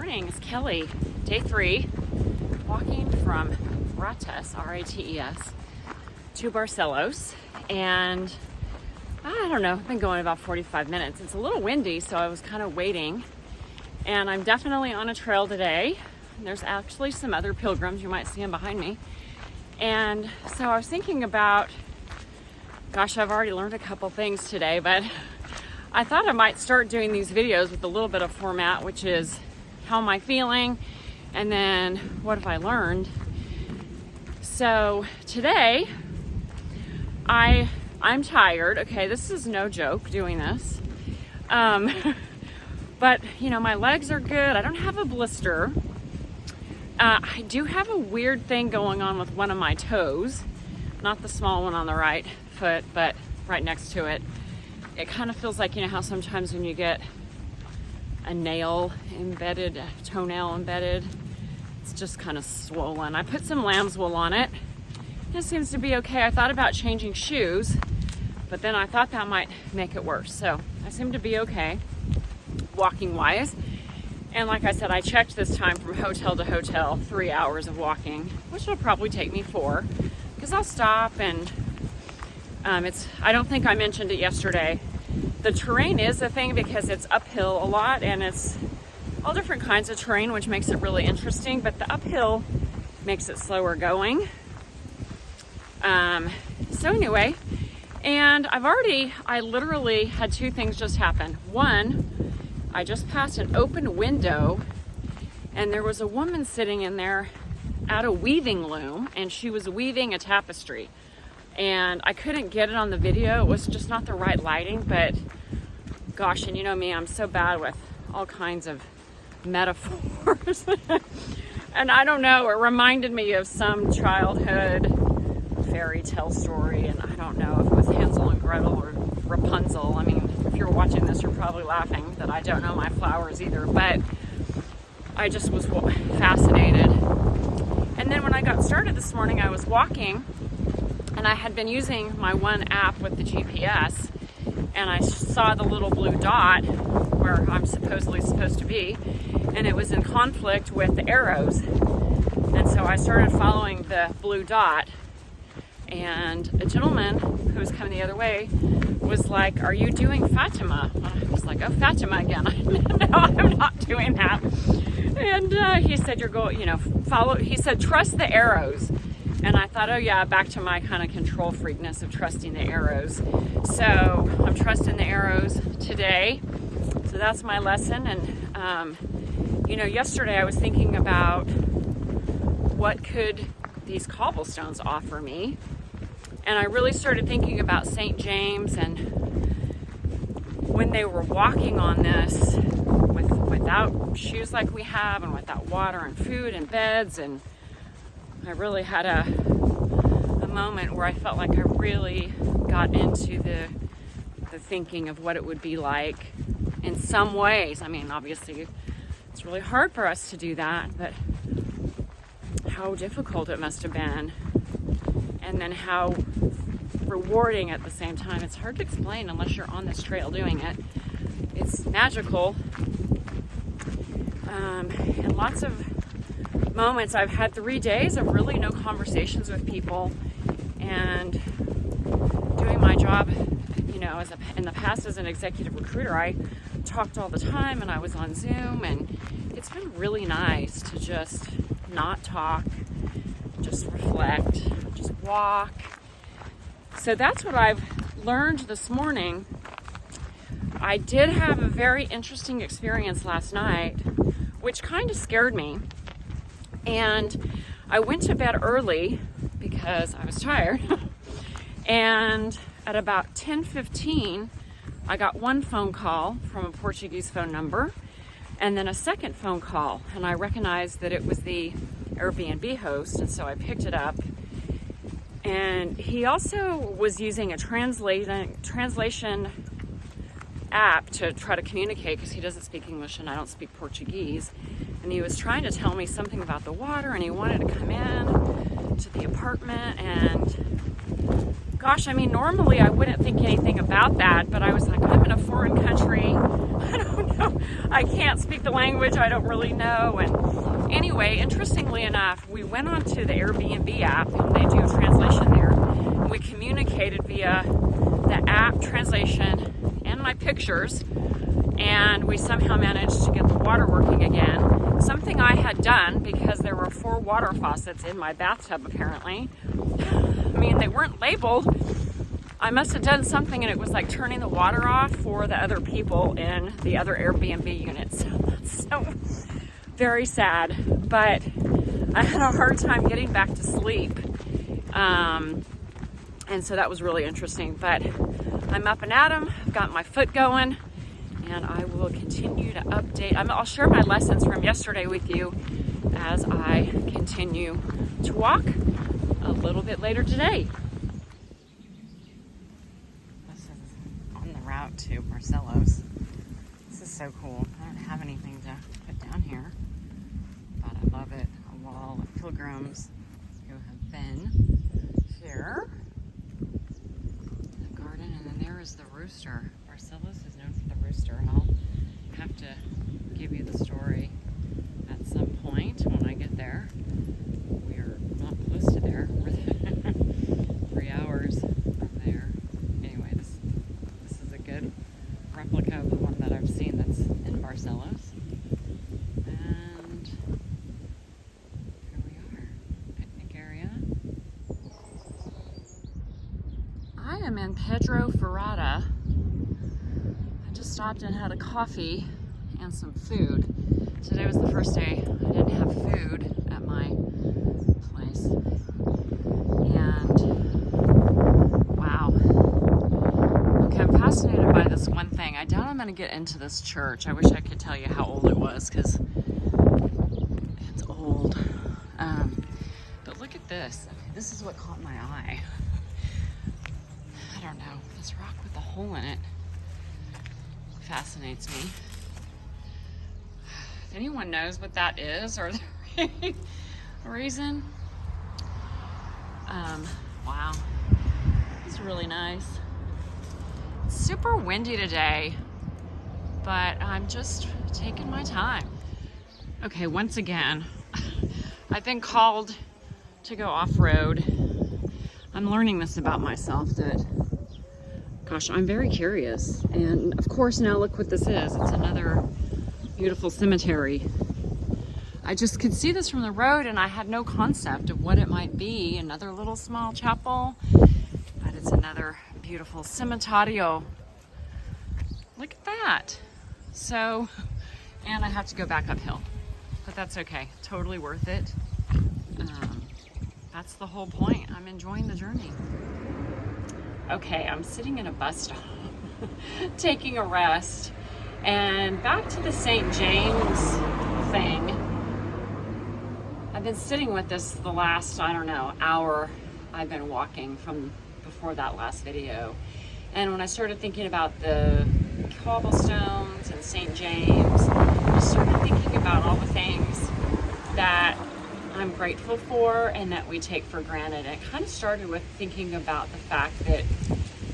morning, it's Kelly, day 3, walking from Rates, R-A-T-E-S, to Barcelos, and I don't know, I've been going about 45 minutes. It's a little windy, so I was kind of waiting, and I'm definitely on a trail today. There's actually some other pilgrims, you might see them behind me, and so I was thinking about, gosh, I've already learned a couple things today, but I thought I might start doing these videos with a little bit of format, which is how am I feeling, and then what have I learned. So today, I'm tired. Okay, this is no joke doing this. But you know, my legs are good. I don't have a blister. I do have a weird thing going on with one of my toes, not the small one on the right foot, but right next to it. It kind of feels like, you know how sometimes when you get a nail embedded, a toenail embedded, it's just kind of swollen. I put some lamb's wool on it. It seems to be okay. I thought about changing shoes, but then I thought that might make it worse. So I seem to be okay, walking wise. And like I said, I checked this time from hotel to hotel, 3 hours of walking, which will probably take me 4, because I'll stop and I don't think I mentioned it yesterday. The terrain is a thing because it's uphill a lot, and it's all different kinds of terrain, which makes it really interesting, but the uphill makes it slower going. So anyway, and I literally had 2 things just happen. One, I just passed an open window, and there was a woman sitting in there at a weaving loom, and she was weaving a tapestry. And I couldn't get it on the video. It was just not the right lighting, but gosh, and you know me, I'm so bad with all kinds of metaphors. And I don't know, it reminded me of some childhood fairy tale story, and I don't know if it was Hansel and Gretel or Rapunzel. I mean, if you're watching this, you're probably laughing that I don't know my flowers either, but I just was fascinated. And then when I got started this morning, I was walking, and I had been using my one app with the GPS, and I saw the little blue dot where I'm supposedly supposed to be, and it was in conflict with the arrows. And so I started following the blue dot, and a gentleman who was coming the other way was like, "Are you doing Fatima?" I was like, "Oh, Fatima again." No, I'm not doing that. And he said, he said, "Trust the arrows." And I thought, oh yeah, back to my kind of control freakness of trusting the arrows. So I'm trusting the arrows today. So that's my lesson. And, yesterday I was thinking about what could these cobblestones offer me. And I really started thinking about St. James, and when they were walking on this without shoes like we have, and without water and food and beds, and I really had a moment where I felt like I really got into the thinking of what it would be like in some ways. I mean, obviously, it's really hard for us to do that, but how difficult it must have been, and then how rewarding at the same time. It's hard to explain unless you're on this trail doing it. It's magical, and lots of moments. I've had 3 days of really no conversations with people, and doing my job, in the past as an executive recruiter, I talked all the time, and I was on Zoom, and it's been really nice to just not talk, just reflect, just walk. So that's what I've learned this morning. I did have a very interesting experience last night, which kind of scared me. And I went to bed early because I was tired. And at about 10:15, I got one phone call from a Portuguese phone number, and then a second phone call. And I recognized that it was the Airbnb host, and so I picked it up. And he also was using a translation app to try to communicate, because he doesn't speak English and I don't speak Portuguese. And he was trying to tell me something about the water, and he wanted to come in to the apartment. And gosh, I mean, normally I wouldn't think anything about that, but I was like, I'm in a foreign country. I don't I can't speak the language. I don't really know. And anyway, interestingly enough, we went onto the Airbnb app and they do a translation there. And we communicated via the app translation and my pictures. And we somehow managed to get the water working again. Something I had done because there were 4 water faucets in my bathtub apparently. I mean, they weren't labeled. I must have done something and it was like turning the water off for the other people in the other Airbnb units. So very sad, but I had a hard time getting back to sleep. And so that was really interesting, but I'm up and at 'em, I've got my foot going, and I will continue to update. I'll share my lessons from yesterday with you as I continue to walk a little bit later today. This is on the route to Barcelos. This is so cool. I don't have anything to put down here, but I love it. A wall of pilgrims who have been here. The garden, and then there is the rooster. Barcelos is known for the rooster, and I'll have to give you the story at some point when I get there. We're not close to there. We're 3 hours from there. Anyway, this is a good replica of the one that I've seen that's in Barcelos. And here we are, picnic area. I am in Pedro Ferrada. I just stopped and had a coffee and some food. Today was the first day I didn't have food at my place. And wow. Okay, I'm fascinated by this one thing. I doubt I'm going to get into this church. I wish I could tell you how old it was because it's old. But look at this. Okay, this is what caught my eye. I don't know. This rock with a hole in it fascinates me. If anyone knows what that is or the reason, wow, it's really nice. It's super windy today, but I'm just taking my time. Okay, once again, I've been called to go off-road. I'm learning this about myself that, gosh, I'm very curious. And of course, now look what this is. It's another beautiful cemetery. I just could see this from the road and I had no concept of what it might be. Another little small chapel, but it's another beautiful cementerio. Look at that. So, and I have to go back uphill, but that's okay. Totally worth it. That's the whole point. I'm enjoying the journey. Okay, I'm sitting in a bus stop, taking a rest, and back to the St. James thing. I've been sitting with this the last, I don't know, hour I've been walking from before that last video. And when I started thinking about the cobblestones and St. James, I started thinking about all the things that I'm grateful for and that we take for granted. And it kind of started with thinking about the fact that,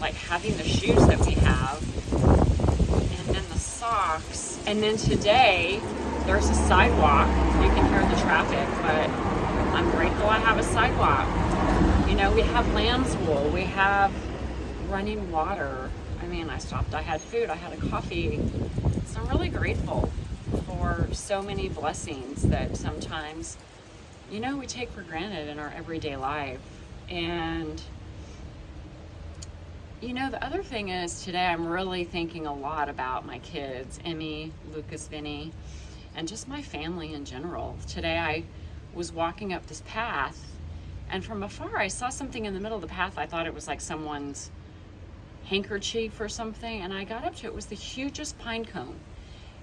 like, having the shoes that we have, and then the socks, and then today there's a sidewalk. You can hear the traffic, but I'm grateful I have a sidewalk. You know, we have lamb's wool, we have running water. I mean, I stopped, I had food, I had a coffee. So I'm really grateful for so many blessings that sometimes, you know, we take for granted in our everyday life. And, you know, the other thing is today I'm really thinking a lot about my kids, Emmy, Lucas, Vinny, and just my family in general. Today I was walking up this path, and from afar I saw something in the middle of the path. I thought it was like someone's handkerchief or something, and I got up to it. It was the hugest pine cone.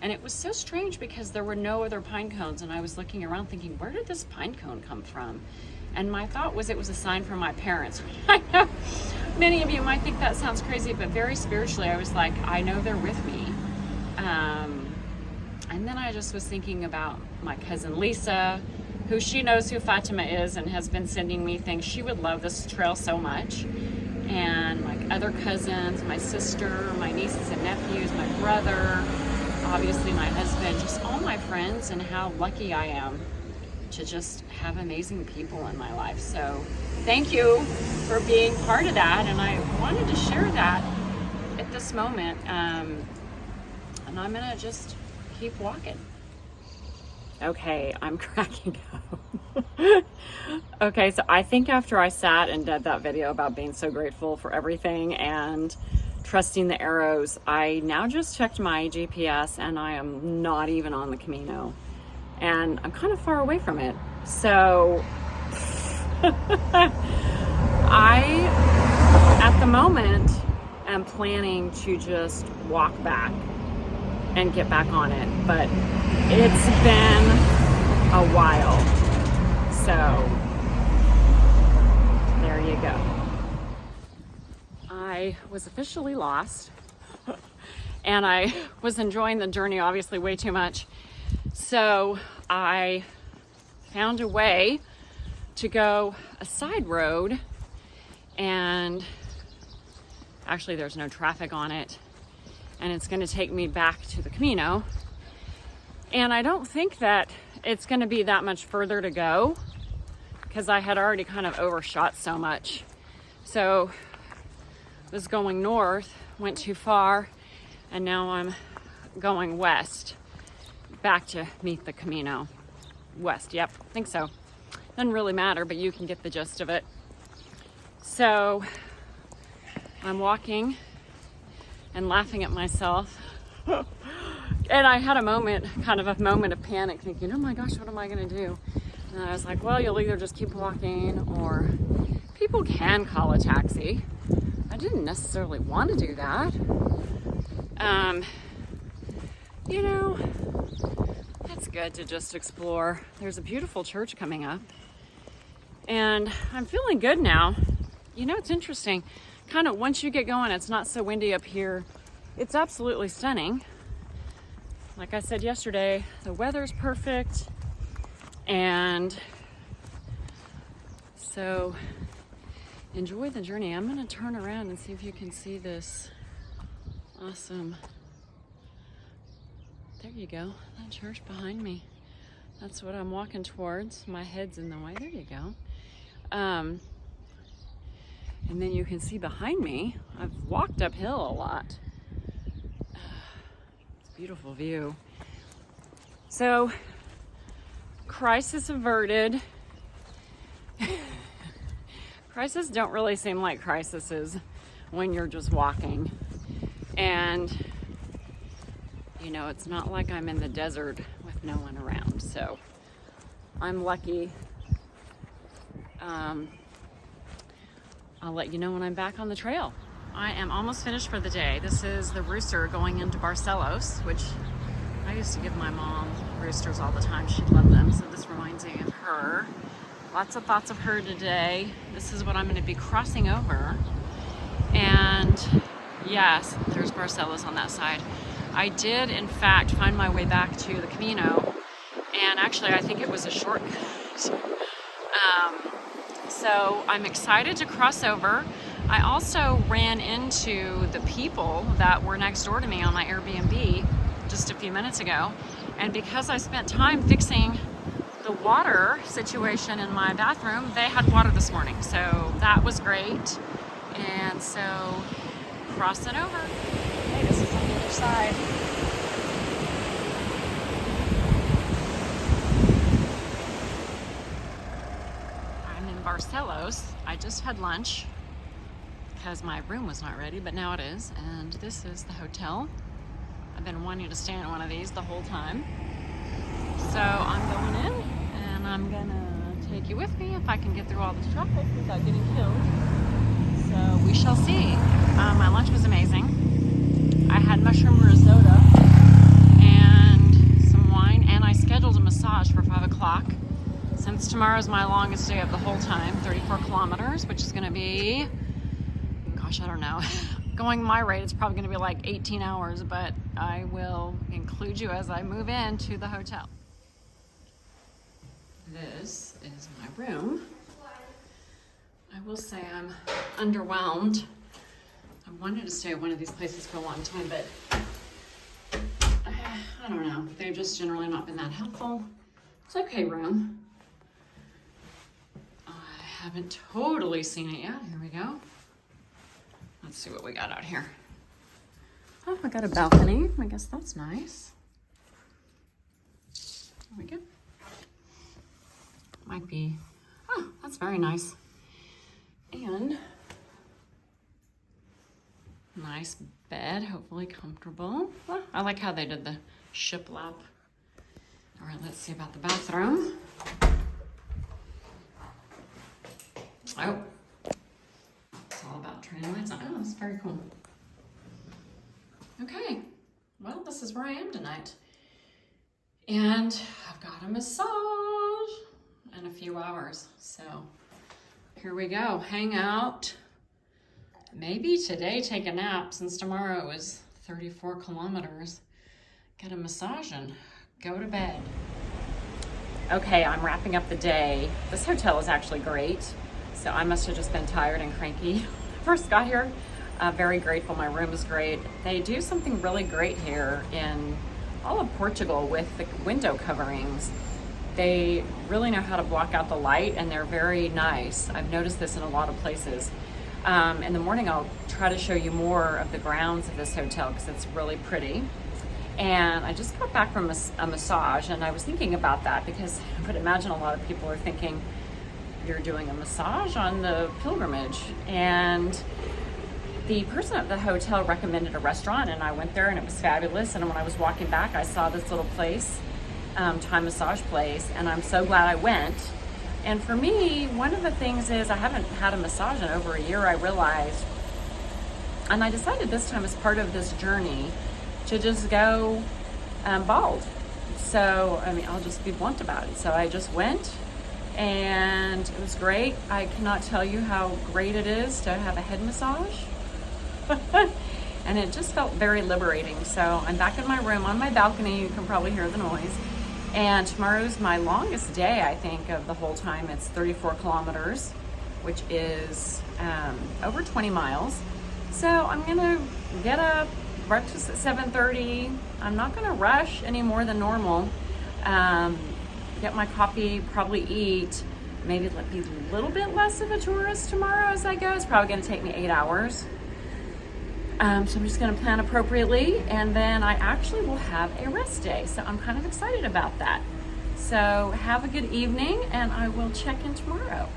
And it was so strange because there were no other pine cones, and I was looking around thinking, where did this pine cone come from? And my thought was it was a sign from my parents. I know many of you might think that sounds crazy, but very spiritually I was like, I know they're with me. And then I just was thinking about my cousin Lisa, who she knows who Fatima is and has been sending me things. She would love this trail so much. And my other cousins, my sister, my nieces and nephews, my brother, obviously my husband, just all my friends, and how lucky I am to just have amazing people in my life. So thank you for being part of that, and I wanted to share that at this moment. And I'm gonna just keep walking. Okay, I'm cracking up. Okay, so I think after I sat and did that video about being so grateful for everything and trusting the arrows, I now just checked my GPS and I am not even on the Camino. And I'm kind of far away from it. So I, at the moment, am planning to just walk back and get back on it. But it's been a while. So there you go. I was officially lost and I was enjoying the journey obviously way too much. So I found a way to go a side road, and actually there's no traffic on it, and it's going to take me back to the Camino. And I don't think that it's going to be that much further to go because I had already kind of overshot so much. So I was going north, went too far, and now I'm going west back to meet the Camino. West, yep, I think so. Doesn't really matter, but you can get the gist of it. So I'm walking and laughing at myself. And I had a moment of panic, thinking, oh my gosh, what am I gonna do? And I was like, well, you'll either just keep walking, or people can call a taxi. I didn't necessarily want to do that. You know, it's good to just explore. There's a beautiful church coming up, and I'm feeling good now. You know, it's interesting. Kind of once you get going, it's not so windy up here. It's absolutely stunning. Like I said yesterday, the weather's perfect. And so enjoy the journey. I'm going to turn around and see if you can see this awesome. There you go, that church behind me. That's what I'm walking towards. My head's in the way. There you go. And then you can see behind me, I've walked uphill a lot. It's a beautiful view. So, crisis averted. Crises don't really seem like crises when you're just walking. And you know, it's not like I'm in the desert with no one around, so I'm lucky. I'll let you know when I'm back on the trail. I am almost finished for the day. This is the rooster going into Barcelos, which I used to give my mom roosters all the time. She'd love them, so this reminds me of her. Lots of thoughts of her today. This is what I'm going to be crossing over. And yes, there's Barcelos on that side. I did, in fact, find my way back to the Camino, and actually I think it was a shortcut. So I'm excited to cross over. I also ran into the people that were next door to me on my Airbnb just a few minutes ago, and because I spent time fixing the water situation in my bathroom, they had water this morning, so that was great. And so crossing over. Hey, this is on the other side. I'm in Barcelos. I just had lunch because my room was not ready, but now it is. And this is the hotel. I've been wanting to stay in one of these the whole time. So I'm going in, and I'm gonna take you with me if I can get through all this traffic without getting killed. So we shall see. My lunch was amazing. I had mushroom risotto and some wine, and I scheduled a massage for 5 o'clock. Since tomorrow's my longest day of the whole time, 34 kilometers, which is gonna be, gosh, I don't know. Going my rate, it's probably gonna be like 18 hours, but I will include you as I move into the hotel. This is my room. I will say I'm underwhelmed. I wanted to stay at one of these places for a long time, but I don't know. They've just generally not been that helpful. It's okay, room. I haven't totally seen it yet. Here we go. Let's see what we got out here. Oh, I got a balcony. I guess that's nice. There we go. Might be, oh, that's very nice. And nice bed, hopefully comfortable. Oh, I like how they did the shiplap. All right, let's see about the bathroom. Oh, it's all about turning lights on. Oh, that's very cool. Okay, well, this is where I am tonight. And I've got a massage in a few hours. So here we go, hang out. Maybe today take a nap since tomorrow is 34 kilometers. Get a massage and go to bed. Okay, I'm wrapping up the day. This hotel is actually great. So I must have just been tired and cranky when I first got here. Very grateful, my room is great. They do something really great here in all of Portugal with the window coverings. They really know how to block out the light and they're very nice. I've noticed this in a lot of places. In the morning, I'll try to show you more of the grounds of this hotel because it's really pretty. And I just got back from a massage and I was thinking about that because I would imagine a lot of people are thinking you're doing a massage on the pilgrimage. And the person at the hotel recommended a restaurant and I went there and it was fabulous. And when I was walking back, I saw this little place, Thai massage place, and I'm so glad I went. And for me, one of the things is I haven't had a massage in over a year, I realized. And I decided this time as part of this journey to just go bald. So, I mean, I'll just be blunt about it. So I just went and it was great. I cannot tell you how great it is to have a head massage. And it just felt very liberating. So I'm back in my room on my balcony. You can probably hear the noise. And tomorrow's my longest day, I think, of the whole time. It's 34 kilometers, which is over 20 miles. So I'm gonna get up, breakfast at 7:30. I'm not gonna rush any more than normal. Get my coffee, probably eat, maybe be a little bit less of a tourist tomorrow as I go. It's probably gonna take me 8 hours. So I'm just gonna plan appropriately and then I actually will have a rest day. So I'm kind of excited about that. So have a good evening and I will check in tomorrow.